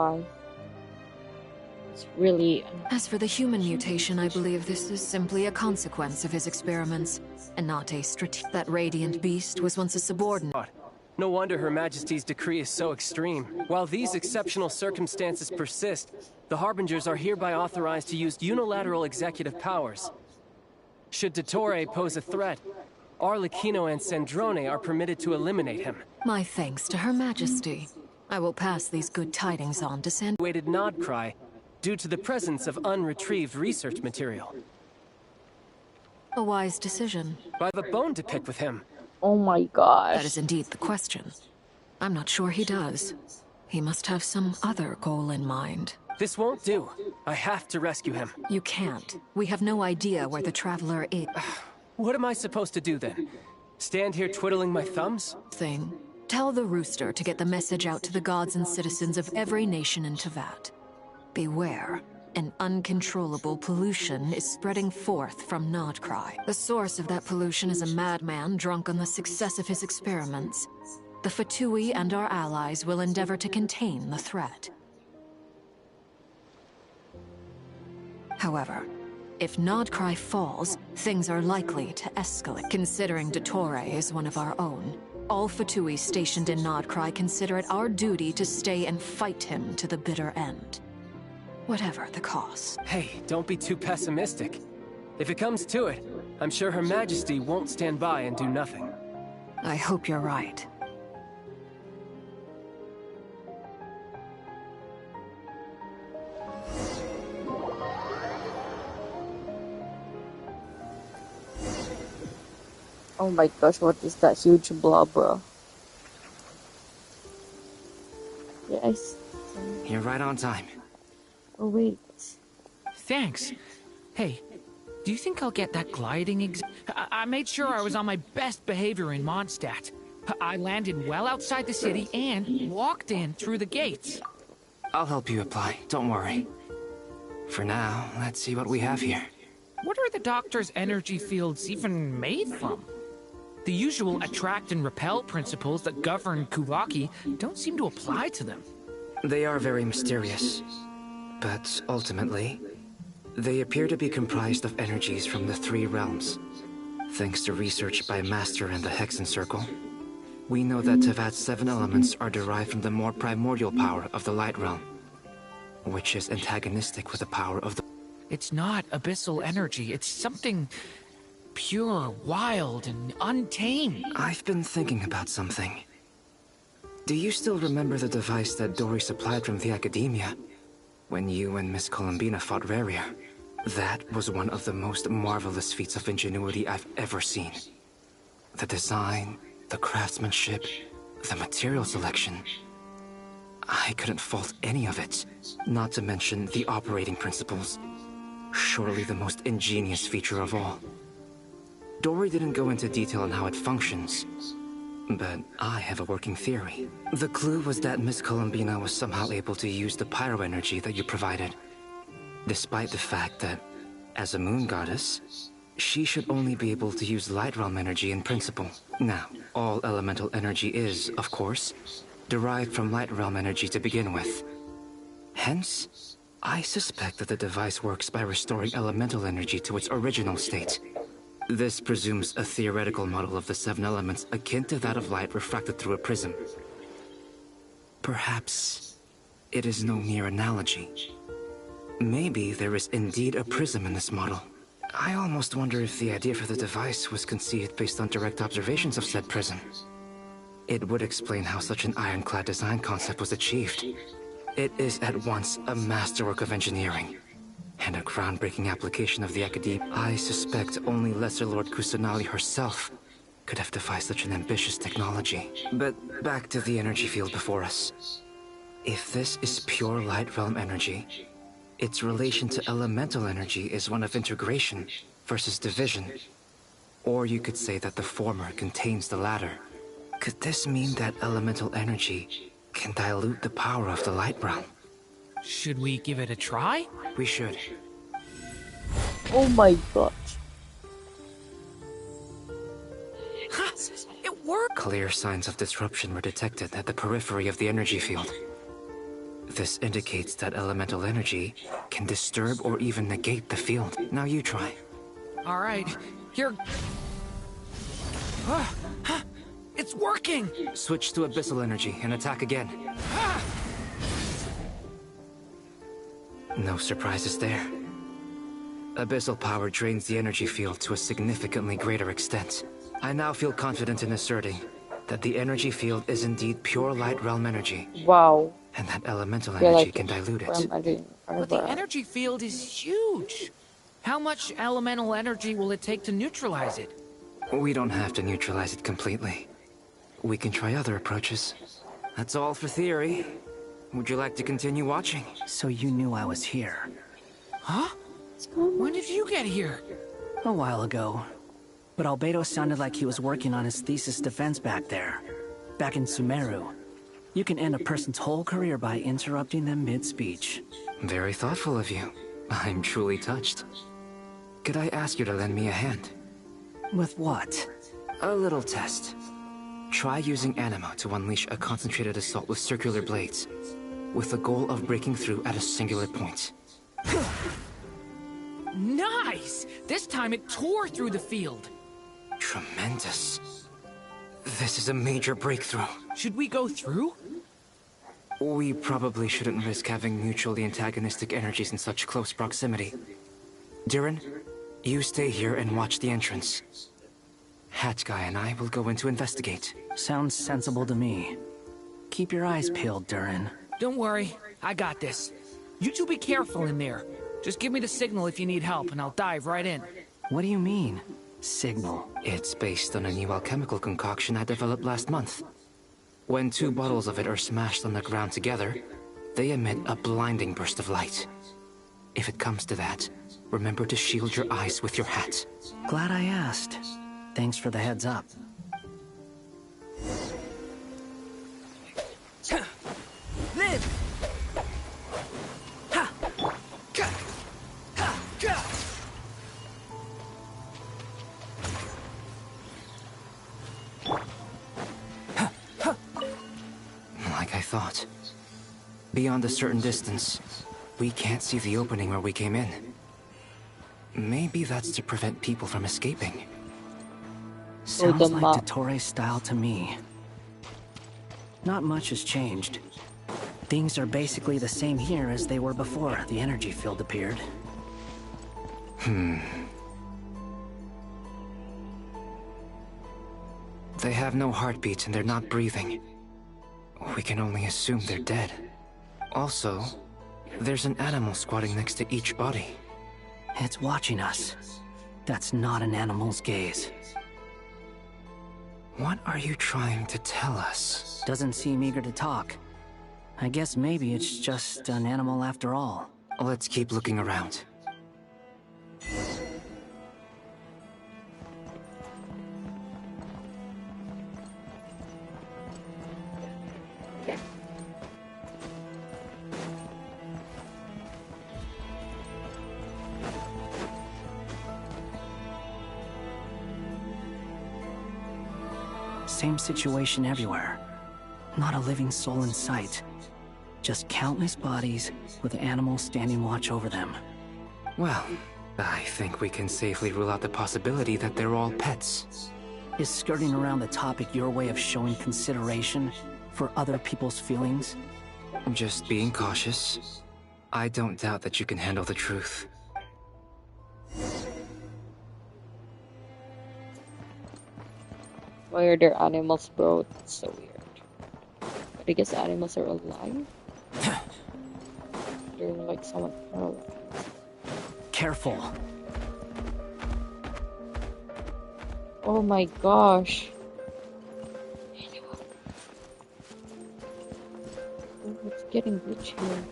Why? It's really As for the human mutation, I believe this is simply a consequence of his experiments, and not a strategic. That radiant beast was once a subordinate. No wonder Her Majesty's decree is so extreme. While these exceptional circumstances persist, the Harbingers are hereby authorized to use unilateral executive powers. Should Dottore pose a threat, Arlecchino and Sandrone are permitted to eliminate him. My thanks to Her Majesty. I will pass these good tidings on to Sand. Weighted Nod-krai, due to the presence of unretrieved research material. A wise decision. By the bone to pick with him. oh my gosh. That is indeed the question. I'm not sure he does. He must have some other goal in mind. This won't do. I have to rescue him. You can't. We have no idea where the Traveler is. What am I supposed to do then? Stand here twiddling my thumbs? Tell the rooster to get the message out to the gods and citizens of every nation in Tevat. Beware. An uncontrollable pollution is spreading forth from Nod-krai. The source of that pollution is a madman drunk on the success of his experiments. The Fatui and our allies will endeavor to contain the threat. However, if Nod-krai falls, things are likely to escalate. Considering Dottore is one of our own, all Fatui stationed in Nod-krai consider it our duty to stay and fight him to the bitter end. Whatever the cost. Hey, don't be too pessimistic. If it comes to it, I'm sure Her Majesty won't stand by and do nothing. I hope you're right. Oh my gosh, what is that huge blob, bro? Yes. You're right on time. Oh wait. Thanks. Hey, do you think I'll get that gliding I made sure I was on my best behavior in Mondstadt. I landed well outside the city and walked in through the gates. I'll help you apply, don't worry. For now, let's see what we have here. What are the doctor's energy fields even made from? The usual attract and repel principles that govern Kuvaki don't seem to apply to them. They are very mysterious, but ultimately, they appear to be comprised of energies from the three realms. Thanks to research by Master in the Hexen Circle, we know that Tevat's 7 elements are derived from the more primordial power of the Light Realm, which is antagonistic with the power of the... It's not abyssal energy, it's something pure, wild, and untamed. I've been thinking about something. Do you still remember the device that Dory supplied from the Academia when you and Miss Columbina fought Raria? That was one of the most marvelous feats of ingenuity I've ever seen. The design, the craftsmanship, the material selection. I couldn't fault any of it, not to mention the operating principles. Surely the most ingenious feature of all. Dory didn't go into detail on how it functions, but I have a working theory. The clue was that Miss Columbina was somehow able to use the pyro energy that you provided, despite the fact that, as a moon goddess, she should only be able to use light realm energy in principle. Now, all elemental energy is, of course, derived from light realm energy to begin with. Hence, I suspect that the device works by restoring elemental energy to its original state. This presumes a theoretical model of the 7 elements akin to that of light refracted through a prism. Perhaps it is no mere analogy. Maybe there is indeed a prism in this model. I almost wonder if the idea for the device was conceived based on direct observations of said prism. It would explain how such an ironclad design concept was achieved. It is at once a masterwork of engineering and a groundbreaking application of the Academe. I suspect only Lesser Lord Kusanali herself could have devised such an ambitious technology. But back to the energy field before us. If this is pure light realm energy, its relation to elemental energy is one of integration versus division. Or you could say that the former contains the latter. Could this mean that elemental energy can dilute the power of the light realm? Should we give it a try? We should. Oh my gosh. Ha! It worked! Clear signs of disruption were detected at the periphery of the energy field. This indicates that elemental energy can disturb or even negate the field. Now you try. All right, here. It's working! Switch to abyssal energy and attack again. No surprises there. Abyssal power drains the energy field to a significantly greater extent. I now feel confident in asserting that the energy field is indeed pure light realm energy, Wow. and that elemental Feel energy like can dilute from it. energy But the energy field is huge. How much elemental energy will it take to neutralize it? We don't have to neutralize it completely. We can try other approaches. That's all for theory. Would you like to continue watching? So you knew I was here. Huh? When did you get here? A while ago. But Albedo sounded like he was working on his thesis defense back there. Back in Sumeru. You can end a person's whole career by interrupting them mid-speech. Very thoughtful of you. I'm truly touched. Could I ask you to lend me a hand? With what? A little test. Try using Animo to unleash a concentrated assault with circular blades, with the goal of breaking through at a singular point. Nice! This time it tore through the field. Tremendous. This is a major breakthrough. Should we go through? We probably shouldn't risk having mutually antagonistic energies in such close proximity. Durin, you stay here and watch the entrance. Hat Guy and I will go in to investigate. Sounds sensible to me. Keep your eyes peeled, Durin. Don't worry, I got this. You two be careful in there. Just give me the signal if you need help, and I'll dive right in. What do you mean, signal? It's based on a new alchemical concoction I developed last month. When two bottles of it are smashed on the ground together, they emit a blinding burst of light. If it comes to that, remember to shield your eyes with your hat. Glad I asked. Thanks for the heads up. Live! Like I thought. Beyond a certain distance, we can't see the opening where we came in. Maybe that's to prevent people from escaping. Sounds like Dottore style to me. Not much has changed. Things are basically the same here as they were before the energy field appeared. They have no heartbeat and they're not breathing. We can only assume they're dead. Also, there's an animal squatting next to each body. It's watching us. That's not an animal's gaze. What are you trying to tell us? Doesn't seem eager to talk. I guess maybe it's just an animal after all. Let's keep looking around. Same situation everywhere. Not a living soul in sight. Just countless bodies with animals standing watch over them. Well, I think we can safely rule out the possibility that they're all pets. Is skirting around the topic your way of showing consideration for other people's feelings? Just being cautious. I don't doubt that you can handle the truth. Why are there animals, bro? That's so weird. But I guess animals are alive? They're like somewhat paralyzed. Careful. Oh my gosh. Oh, it's getting rich here.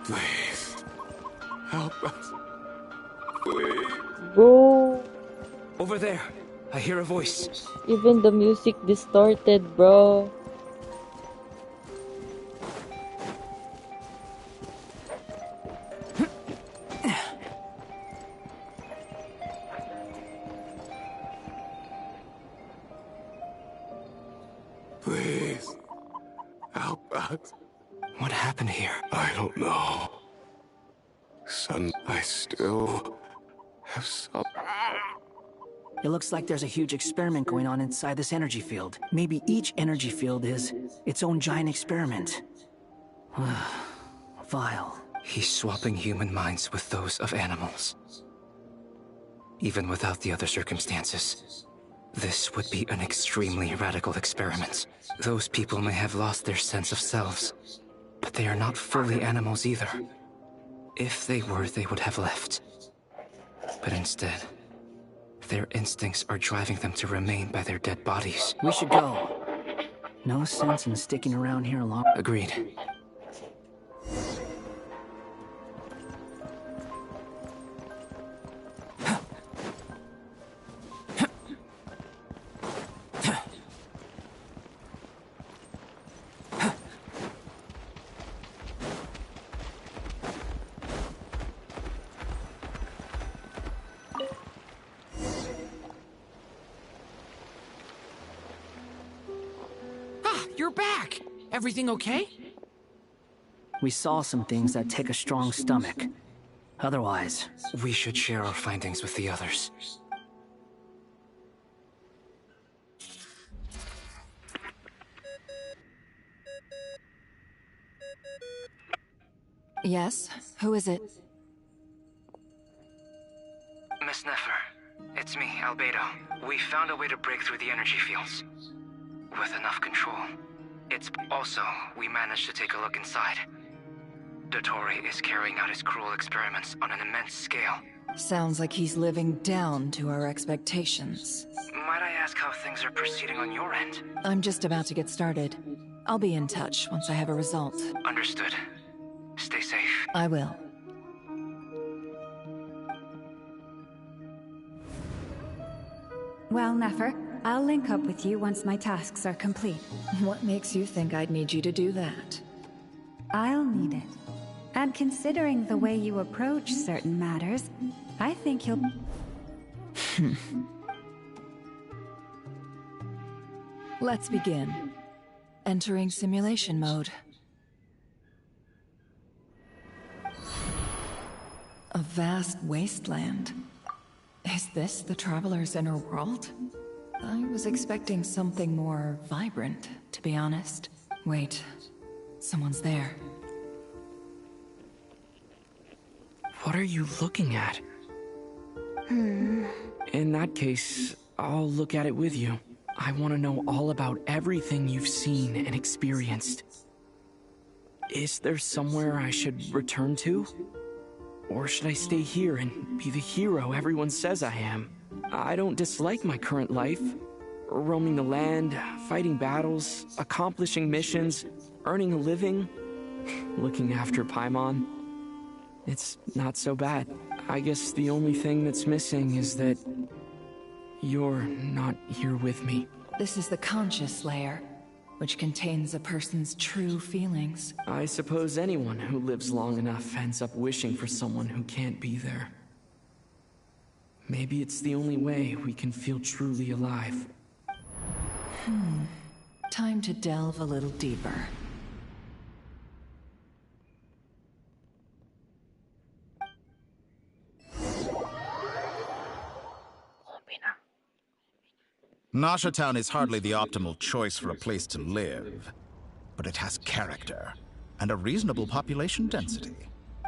Please. Help us. Please. Bro. Over there. I hear a voice. Even the music distorted, bro. Please. Help us. What happened here? I don't know. Son, I still have some. It looks like there's a huge experiment going on inside this energy field. Maybe each energy field is its own giant experiment. Vile. He's swapping human minds with those of animals. Even without the other circumstances, this would be an extremely radical experiment. Those people may have lost their sense of selves, but they are not fully animals either. If they were, they would have left. But instead, their instincts are driving them to remain by their dead bodies. We should go. No sense in sticking around here long. Agreed. You're back! Everything okay? We saw some things that take a strong stomach. Otherwise... We should share our findings with the others. Yes? Who is it? Miss Nefer, it's me, Albedo. We found a way to break through the energy fields. With enough control. We managed to take a look inside. Dottore is carrying out his cruel experiments on an immense scale. Sounds like he's living down to our expectations. Might I ask how things are proceeding on your end? I'm just about to get started. I'll be in touch once I have a result. Understood. Stay safe. I will. Well, Nefer, I'll link up with you once my tasks are complete. What makes you think I'd need you to do that? I'll need it. And considering the way you approach certain matters, I think you'll... Let's begin. Entering simulation mode. A vast wasteland. Is this the Traveler's inner world? I was expecting something more vibrant, to be honest. Wait, someone's there. What are you looking at? In that case, I'll look at it with you. I want to know all about everything you've seen and experienced. Is there somewhere I should return to? Or should I stay here and be the hero everyone says I am? I don't dislike my current life. Roaming the land, fighting battles, accomplishing missions, earning a living, looking after Paimon. It's not so bad. I guess the only thing that's missing is that you're not here with me. This is the conscious layer, which contains a person's true feelings. I suppose anyone who lives long enough ends up wishing for someone who can't be there. Maybe it's the only way we can feel truly alive. Time to delve a little deeper. Nasha Town is hardly the optimal choice for a place to live, but it has character and a reasonable population density.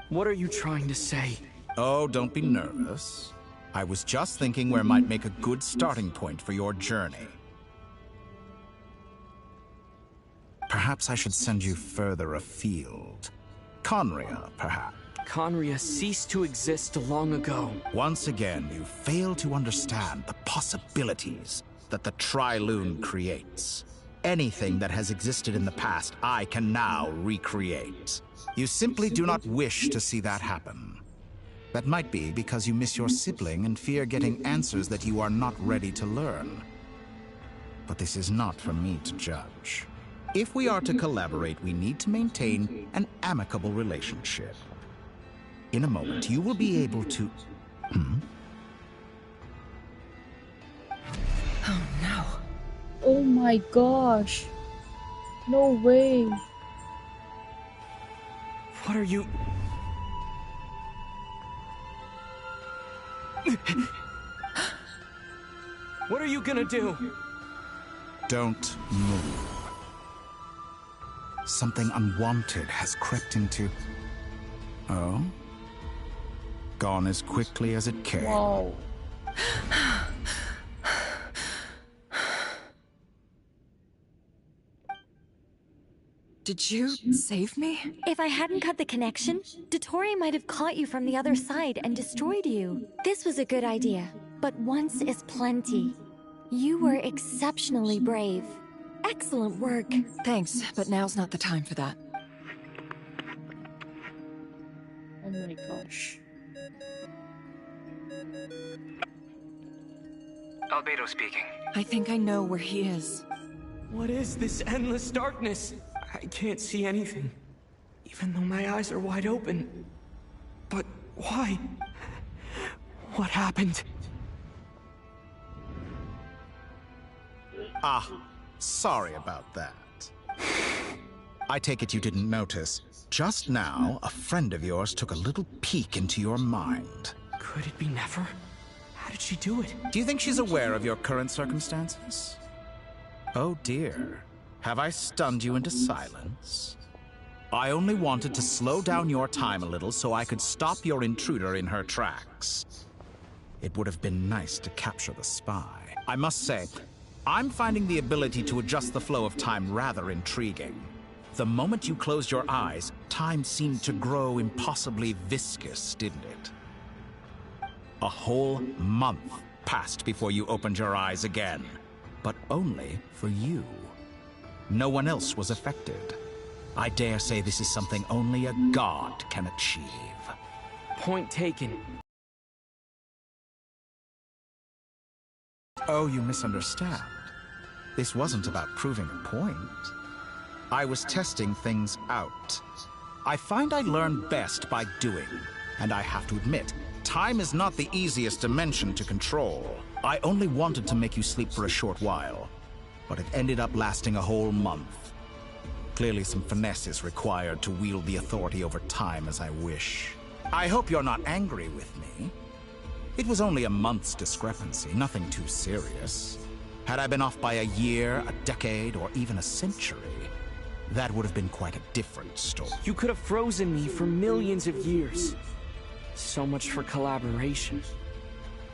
What are you trying to say? Oh, don't be nervous. I was just thinking where might make a good starting point for your journey. Perhaps I should send you further afield. Conria, perhaps. Conria ceased to exist long ago. Once again, you fail to understand the possibilities that the Tri-Lune creates. Anything that has existed in the past, I can now recreate. You simply do not wish to see that happen. That might be because you miss your sibling and fear getting answers that you are not ready to learn. But this is not for me to judge. If we are to collaborate, we need to maintain an amicable relationship. In a moment, you will be able to... Oh no. Oh my gosh. No way. What are you... What are you gonna do? Don't move. Something unwanted has crept into... Oh? Gone as quickly as it came. Wow. Did you save me? If I hadn't cut the connection, Dottore might have caught you from the other side and destroyed you. This was a good idea, but once is plenty. You were exceptionally brave. Excellent work. Thanks, but now's not the time for that. Oh my gosh. Albedo speaking. I think I know where he is. What is this endless darkness? I can't see anything, even though my eyes are wide open. But why? What happened? Ah, sorry about that. I take it you didn't notice. Just now, a friend of yours took a little peek into your mind. Could it be Nefer? How did she do it? Do you think she's aware of your current circumstances? Oh dear. Have I stunned you into silence? I only wanted to slow down your time a little so I could stop your intruder in her tracks. It would have been nice to capture the spy. I must say, I'm finding the ability to adjust the flow of time rather intriguing. The moment you closed your eyes, time seemed to grow impossibly viscous, didn't it? A whole month passed before you opened your eyes again, but only for you. No one else was affected. I dare say this is something only a god can achieve. Point taken. Oh, you misunderstand. This wasn't about proving a point. I was testing things out. I find I learn best by doing, and I have to admit, time is not the easiest dimension to control. I only wanted to make you sleep for a short while, but it ended up lasting a whole month. Clearly some finesse is required to wield the authority over time as I wish. I hope you're not angry with me. It was only a month's discrepancy, nothing too serious. Had I been off by a year, a decade, or even a century, that would have been quite a different story. You could have frozen me for millions of years. So much for collaboration.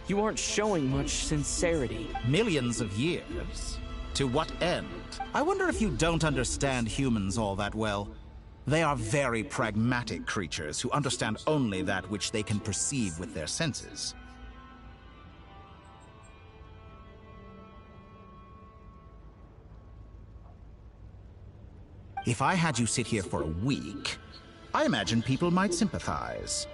You aren't showing much sincerity. Millions of years? To what end? I wonder if you don't understand humans all that well. They are very pragmatic creatures who understand only that which they can perceive with their senses. If I had you sit here for a week, I imagine people might sympathize.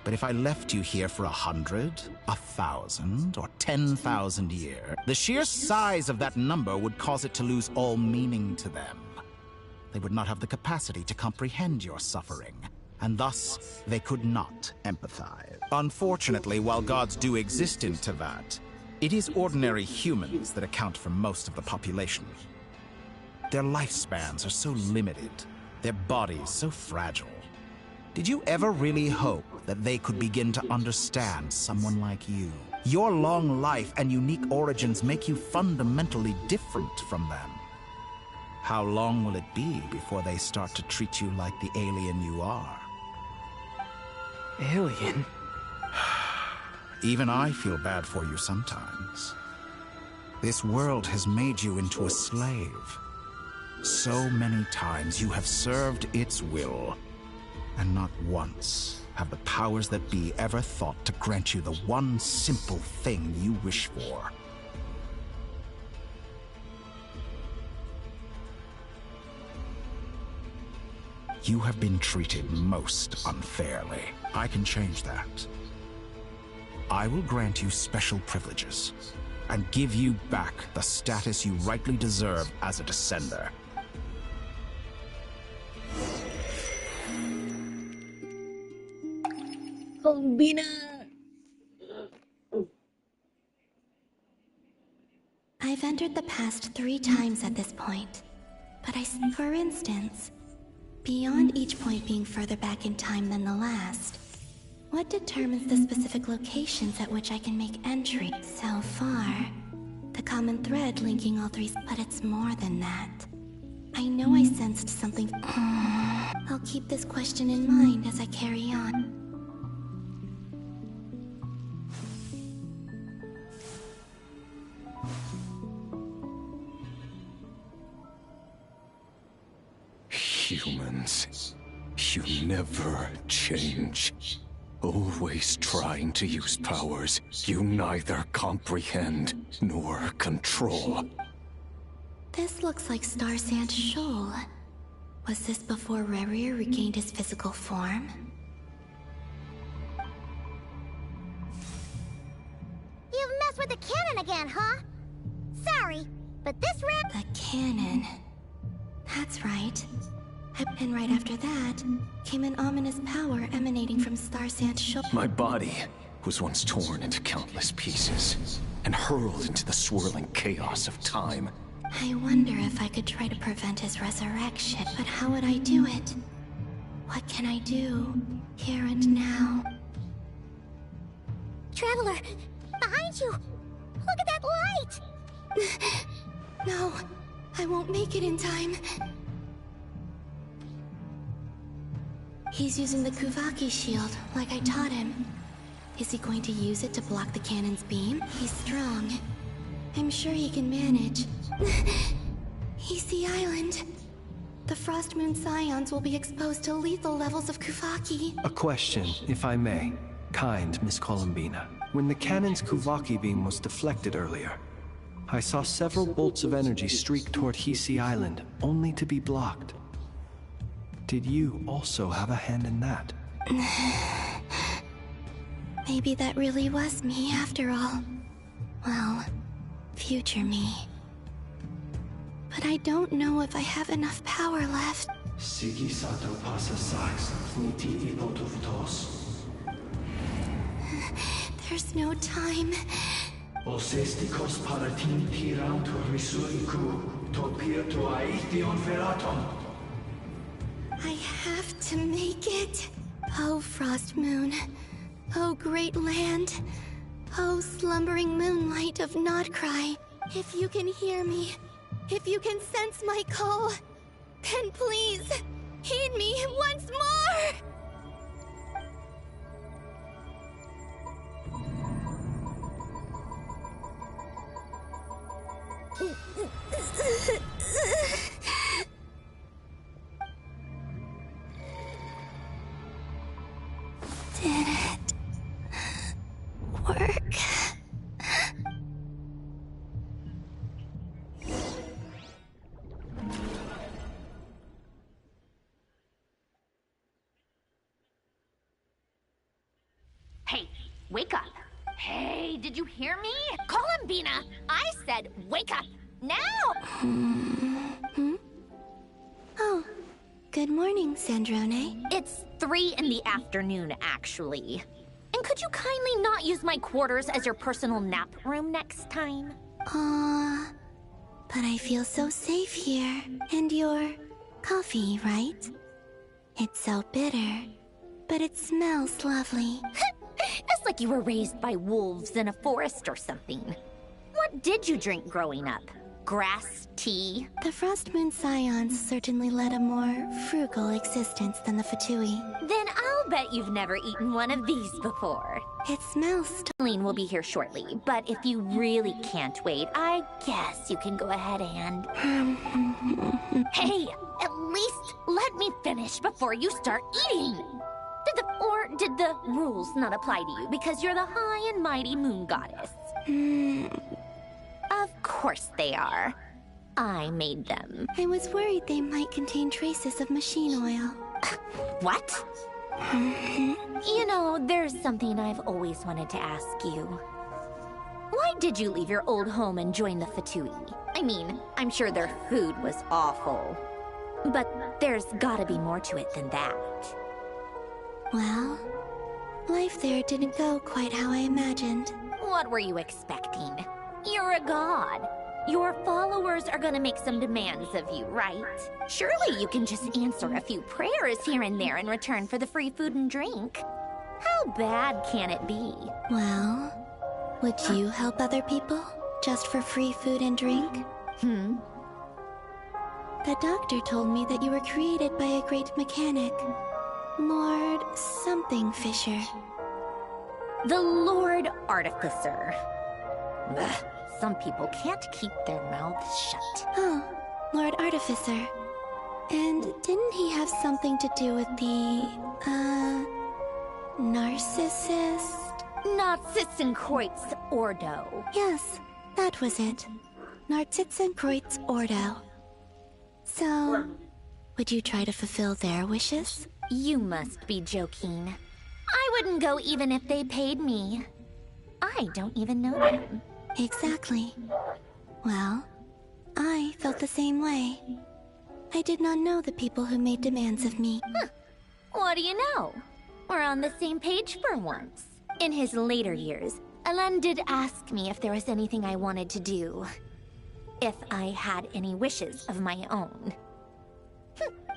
But if I left you here for 100, 1,000, or 10,000 years, the sheer size of that number would cause it to lose all meaning to them. They would not have the capacity to comprehend your suffering, and thus they could not empathize. Unfortunately, while gods do exist in Tevat, it is ordinary humans that account for most of the population. Their lifespans are so limited, their bodies so fragile. Did you ever really hope that they could begin to understand someone like you? Your long life and unique origins make you fundamentally different from them. How long will it be before they start to treat you like the alien you are? Alien? Even I feel bad for you sometimes. This world has made you into a slave. So many times you have served its will, and not once have the powers that be ever thought to grant you the one simple thing you wish for. You have been treated most unfairly. I can change that. I will grant you special privileges and give you back the status you rightly deserve as a descender. Columbina! I've entered the past 3 times at this point. But for instance, beyond each point being further back in time than the last, what determines the specific locations at which I can make entry? So far, the common thread linking all 3, but it's more than that. I know I sensed something. I'll keep this question in mind as I carry on. Humans, you never change. Always trying to use powers you neither comprehend nor control. This looks like Star Sand Shoal. Was this before Rerir regained his physical form? You've messed with the cannon again, huh? Sorry, but this The cannon. That's right. And right after that, came an ominous power emanating from Star Sand Shoal. My body was once torn into countless pieces and hurled into the swirling chaos of time. I wonder if I could try to prevent his resurrection, but how would I do it? What can I do, here and now? Traveler, behind you! Look at that light! No, I won't make it in time. He's using the Kuvaki shield, like I taught him. Is he going to use it to block the cannon's beam? He's strong. I'm sure he can manage. He's the island. The Frost Moon Scions will be exposed to lethal levels of Kuvaki. A question, if I may. Kind Miss Columbina. When the cannon's Kuvaki beam was deflected earlier, I saw several bolts of energy streak toward Hisi Island, only to be blocked. Did you also have a hand in that? Maybe that really was me after all. Well, future me. But I don't know if I have enough power left. There's no time. I have to make it. Oh, Frost Moon. Oh, great land. Oh, slumbering moonlight of Nod-krai. If you can hear me, if you can sense my call, then please, heed me once more! Did it work? Hey, wake up. Hey, did you hear me? Columbina, I said wake up, now! Oh, good morning, Sandrone. It's 3 in the afternoon, actually. And could you kindly not use my quarters as your personal nap room next time? But I feel so safe here. And your coffee, right? It's so bitter, but it smells lovely. It's like you were raised by wolves in a forest or something. What did you drink growing up? Grass tea? The Frost Moon Scions certainly led a more frugal existence than the Fatui. Then I'll bet you've never eaten one of these before. It smells... Lean will be here shortly, but if you really can't wait, I guess you can go ahead and... Hey, at least let me finish before you start eating! Did the rules not apply to you because you're the high and mighty moon goddess? Of course they are. I made them. I was worried they might contain traces of machine oil. What? You know, there's something I've always wanted to ask you. Why did you leave your old home and join the Fatui? I mean, I'm sure their food was awful. But there's gotta be more to it than that. Well, life there didn't go quite how I imagined. What were you expecting? You're a god. Your followers are gonna make some demands of you, right? Surely you can just answer a few prayers here and there in return for the free food and drink. How bad can it be? Well, would you help other people just for free food and drink? The doctor told me that you were created by a great mechanic, Lord something Fisher. The Lord Artificer. Ugh, some people can't keep their mouths shut. Oh, Lord Artificer. And didn't he have something to do with the, narcissist? Narcissenkreuz Ordo. Yes, that was it. Narcissenkreuz Ordo. So, would you try to fulfill their wishes? You must be joking. I wouldn't go even if they paid me. I don't even know them. Exactly. Well, I felt the same way. I did not know the people who made demands of me. What do you know? We're on the same page for once. In his later years, Alain did ask me if there was anything I wanted to do. If I had any wishes of my own.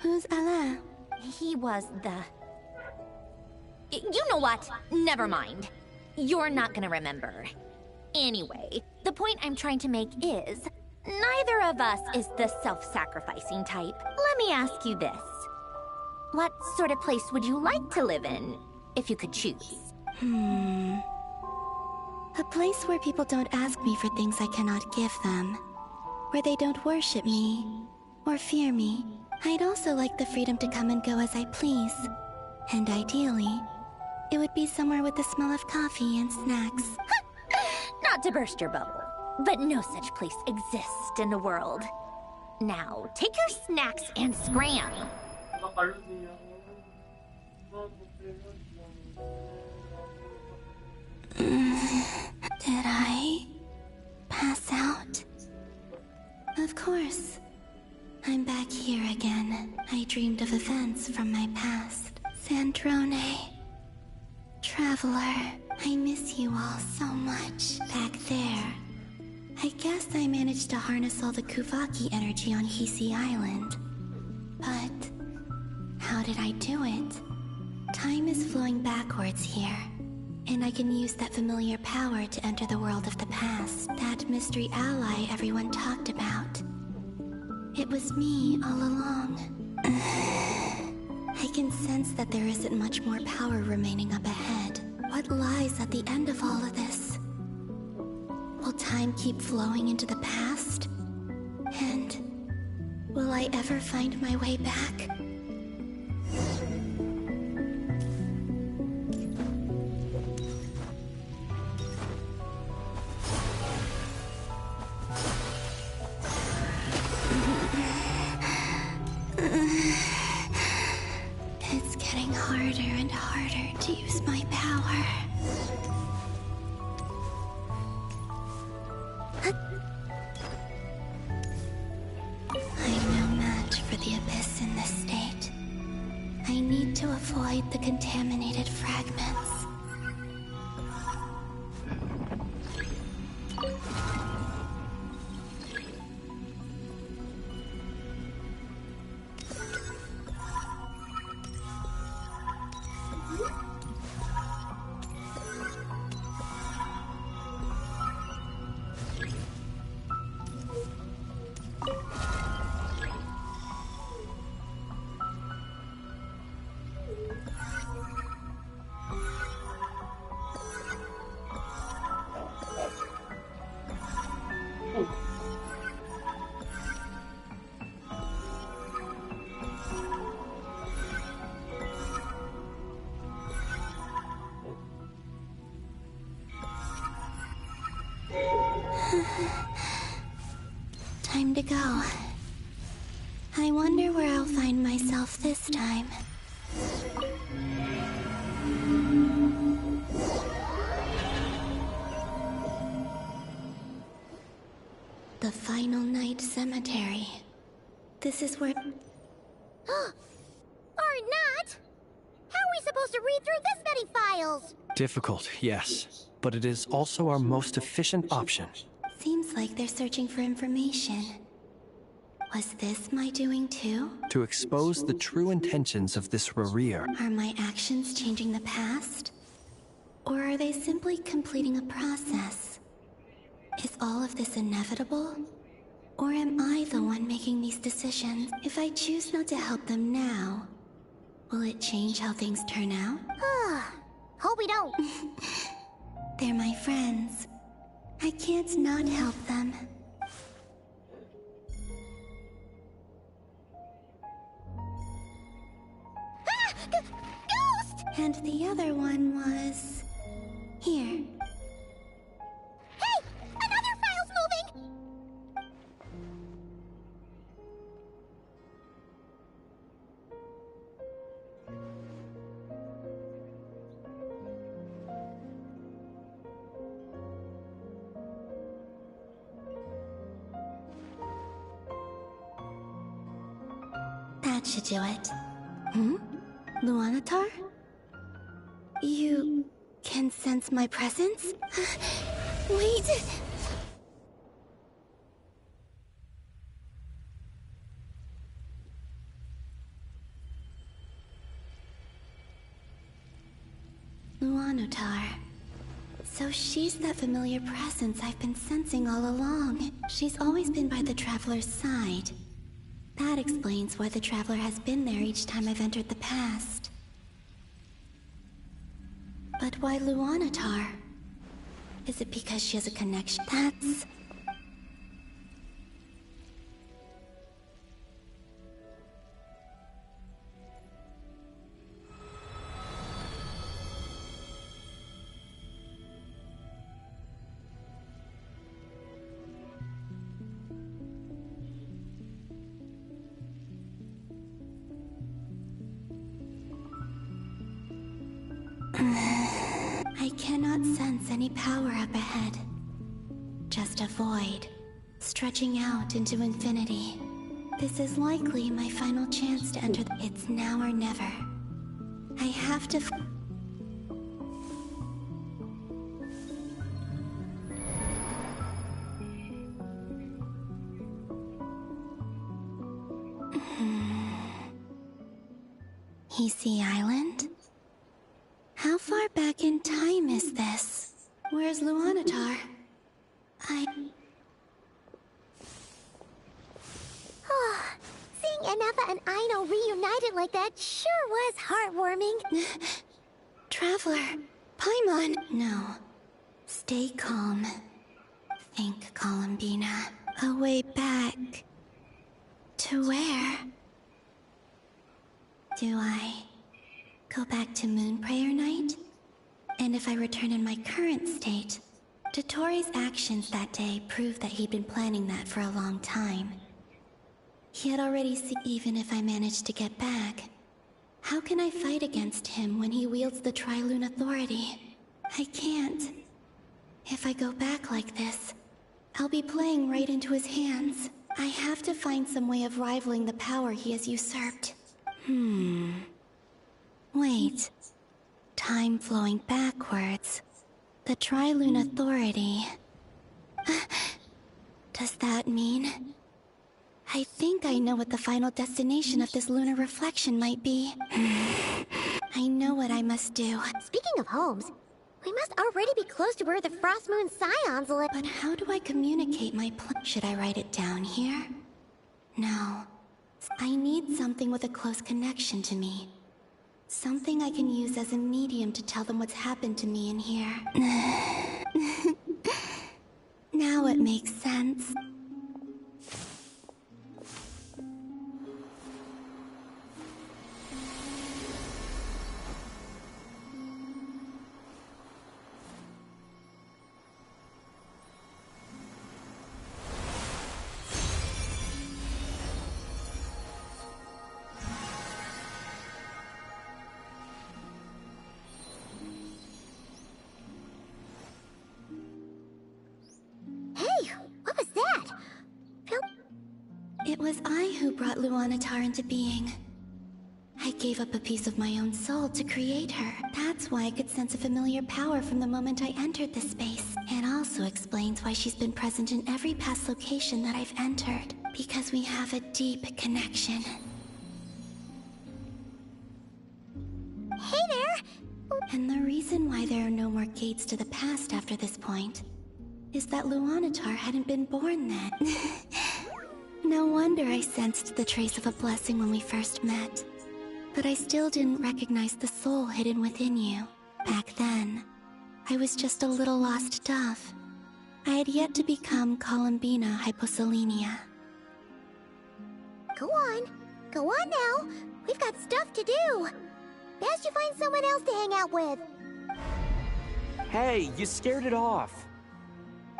Who's Alain? He was the... You know what? Never mind. You're not gonna remember. Anyway, the point I'm trying to make is, neither of us is the self-sacrificing type. Let me ask you this. What sort of place would you like to live in, if you could choose? A place where people don't ask me for things I cannot give them. Where they don't worship me, or fear me. I'd also like the freedom to come and go as I please. And ideally, it would be somewhere with the smell of coffee and snacks. Not to burst your bubble, but no such place exists in the world. Now, take your snacks and scram. Did I pass out? Of course. I'm back here again. I dreamed of events from my past. Sandrone. Traveler. I miss you all so much. Back there. I guess I managed to harness all the Kuvaki energy on Hisi Island. But how did I do it? Time is flowing backwards here. And I can use that familiar power to enter the world of the past. That mystery ally everyone talked about. It was me all along. I can sense that there isn't much more power remaining up ahead. What lies at the end of all of this? Will time keep flowing into the past? And will I ever find my way back? It's getting harder and harder to use my power. I'm no match for the Abyss in this state. I need to avoid the contaminated fragments. Time to go. I wonder where I'll find myself this time. The Final Night Cemetery. This is where... Or not! How are we supposed to read through this many files? Difficult, yes. But it is also our most efficient option. Seems like they're searching for information. Was this my doing too? To expose the true intentions of this Rerir. Are my actions changing the past? Or are they simply completing a process? Is all of this inevitable? Or am I the one making these decisions? If I choose not to help them now, will it change how things turn out? Hope we don't. They're my friends. I can't not help them. Ghost! And the other one was... here. Hey! Another file's moving! That should do it. Luanatar? You can sense my presence? Wait! Luanatar. So she's that familiar presence I've been sensing all along. She's always been by the Traveler's side. That explains why the Traveler has been there each time I've entered the past. But why Luanatar? Is it because she has a connection? That's... I cannot sense any power up ahead. Just a void, stretching out into infinity. This is likely my final chance to enter It's now or never. I have to... Hisi Island? How far back in time is this? Where's Luanatar? Seeing Anafa and Aino reunited like that sure was heartwarming. Traveler, Paimon. No. Stay calm. Think, Columbina. A way back. To where? Do I go back to Moon Prayer Night? And if I return in my current state, Dotori's actions that day prove that he'd been planning that for a long time. He had already seen, even if I managed to get back, how can I fight against him when he wields the Tri-Lune Authority? I can't. If I go back like this, I'll be playing right into his hands. I have to find some way of rivaling the power he has usurped. Wait. Time flowing backwards. The Tri-Lune Authority. Does that mean... I think I know what the final destination of this lunar reflection might be. I know what I must do. Speaking of homes, we must already be close to where the Frost Moon Scions live. But how do I communicate my plan? Should I write it down here? No. I need something with a close connection to me. Something I can use as a medium to tell them what's happened to me in here. Now it makes sense. was I who brought Luanatar into being. I gave up a piece of my own soul to create her. That's why I could sense a familiar power from the moment I entered this space. It also explains why she's been present in every past location that I've entered. Because we have a deep connection. Hey there! And the reason why there are no more gates to the past after this point is that Luanatar hadn't been born then. No wonder I sensed the trace of a blessing when we first met. But I still didn't recognize the soul hidden within you. Back then, I was just a little lost dove. I had yet to become Columbina Hyposelenia. Go on now. We've got stuff to do. Best you find someone else to hang out with. Hey, you scared it off.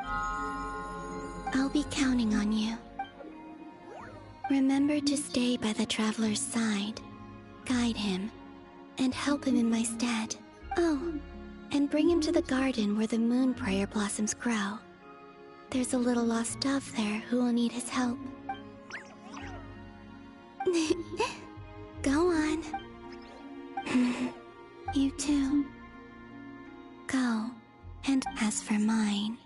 I'll be counting on you. Remember to stay by the traveler's side, guide him, and help him in my stead. Oh, and bring him to the garden where the moon prayer blossoms grow. There's a little lost dove there who will need his help. Go on. You too. Go. And as for mine...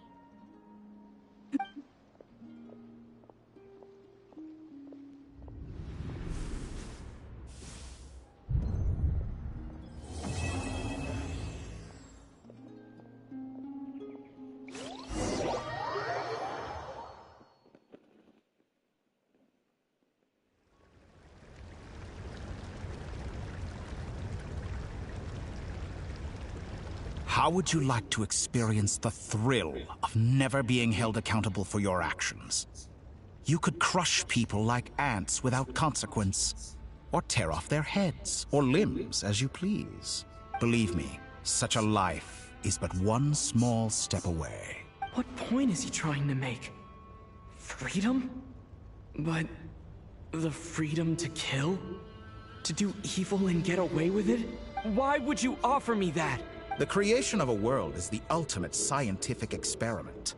How would you like to experience the thrill of never being held accountable for your actions? You could crush people like ants without consequence, or tear off their heads or limbs as you please. Believe me, such a life is but one small step away. What point is he trying to make? Freedom? But the freedom to kill? To do evil and get away with it? Why would you offer me that? The creation of a world is the ultimate scientific experiment.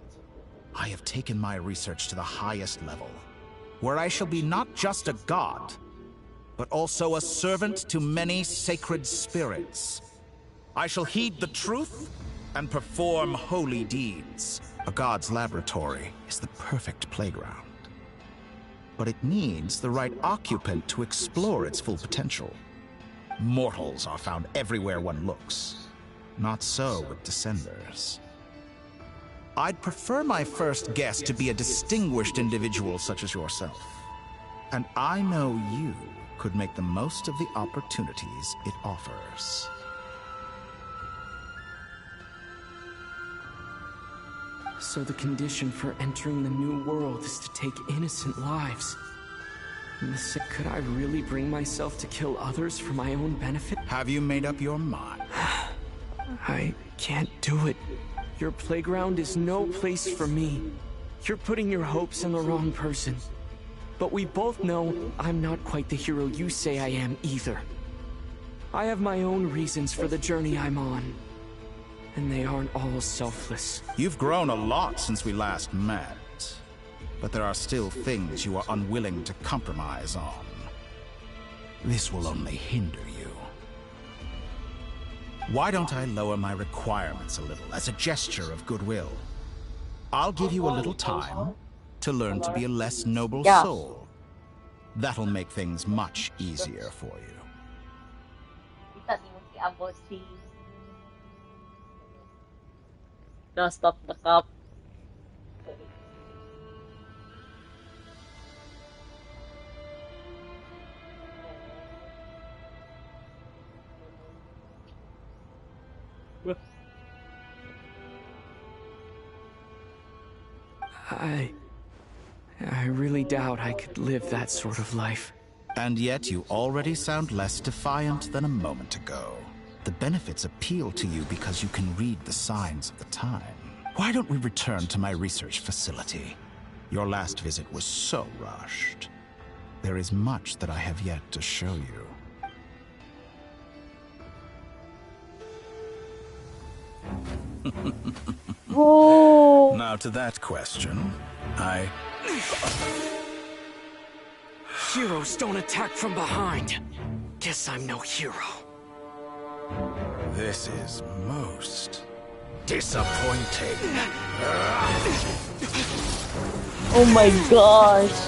I have taken my research to the highest level, where I shall be not just a god, but also a servant to many sacred spirits. I shall heed the truth and perform holy deeds. A god's laboratory is the perfect playground. But it needs the right occupant to explore its full potential. Mortals are found everywhere one looks. Not so with Descenders. I'd prefer my first guest to be a distinguished individual such as yourself. And I know you could make the most of the opportunities it offers. So the condition for entering the new world is to take innocent lives. Could I really bring myself to kill others for my own benefit? Have you made up your mind? I can't do it. Your playground is no place for me. You're putting your hopes in the wrong person. But we both know I'm not quite the hero you say I am either. I have my own reasons for the journey I'm on. And they aren't all selfless. You've grown a lot since we last met. But there are still things you are unwilling to compromise on. This will only hinder you. Why don't I lower my requirements a little as a gesture of goodwill? I'll give you a little time to learn to be a less noble soul. That'll make things much easier for you. Just stop the cup. I really doubt I could live that sort of life. And yet you already sound less defiant than a moment ago. The benefits appeal to you because you can read the signs of the time. Why don't we return to my research facility? Your last visit was so rushed. There is much that I have yet to show you. Whoa. Now to that question, Heroes don't attack from behind. Guess I'm no hero. This is most disappointing. Oh my gosh.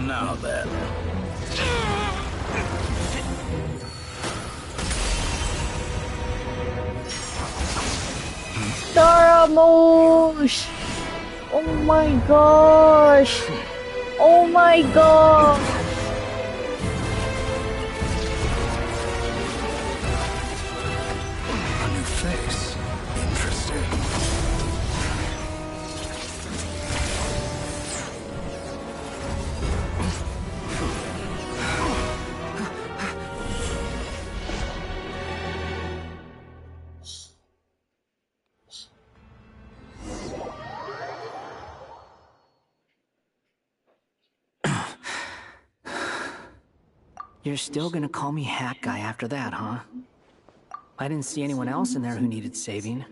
Now then. Scaramouche! Oh my gosh! Oh my god! A new face. Interesting. You're still gonna call me Hat Guy after that, huh? I didn't see anyone else in there who needed saving.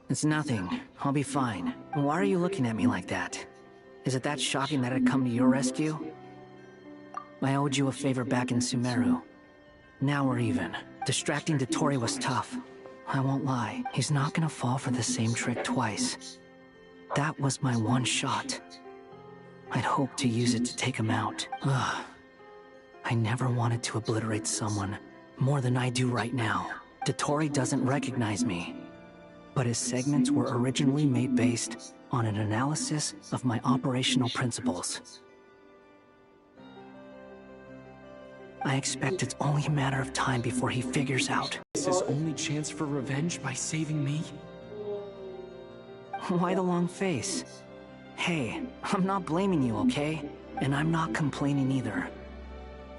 It's nothing. I'll be fine. Why are you looking at me like that? Is it that shocking that I'd come to your rescue? I owed you a favor back in Sumeru. Now we're even. Distracting Dotori was tough. I won't lie, he's not gonna fall for the same trick twice. That was my one shot. I'd hoped to use it to take him out. Ugh. I never wanted to obliterate someone more than I do right now. Dotori doesn't recognize me, but his segments were originally made based on an analysis of my operational principles. I expect it's only a matter of time before he figures out. Is his only chance for revenge by saving me? Why the long face? Hey, I'm not blaming you, okay? And I'm not complaining either.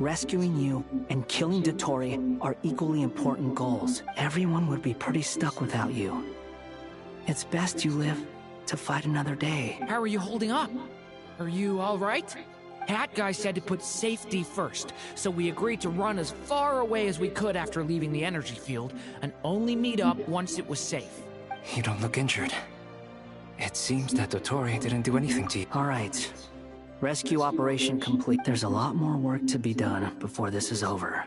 Rescuing you and killing Dotori are equally important goals. Everyone would be pretty stuck without you. It's best you live to fight another day. How are you holding up? Are you alright? Hat Guy said to put safety first, so we agreed to run as far away as we could after leaving the energy field, and only meet up once it was safe. You don't look injured. It seems that Dotori didn't do anything to you. Alright. Rescue operation complete. There's a lot more work to be done before this is over.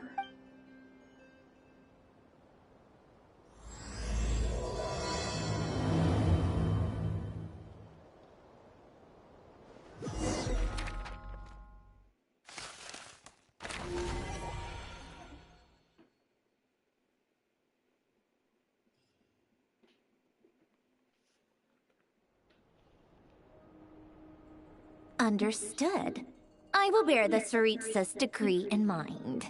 Understood. I will bear the Tsaritsa's decree in mind.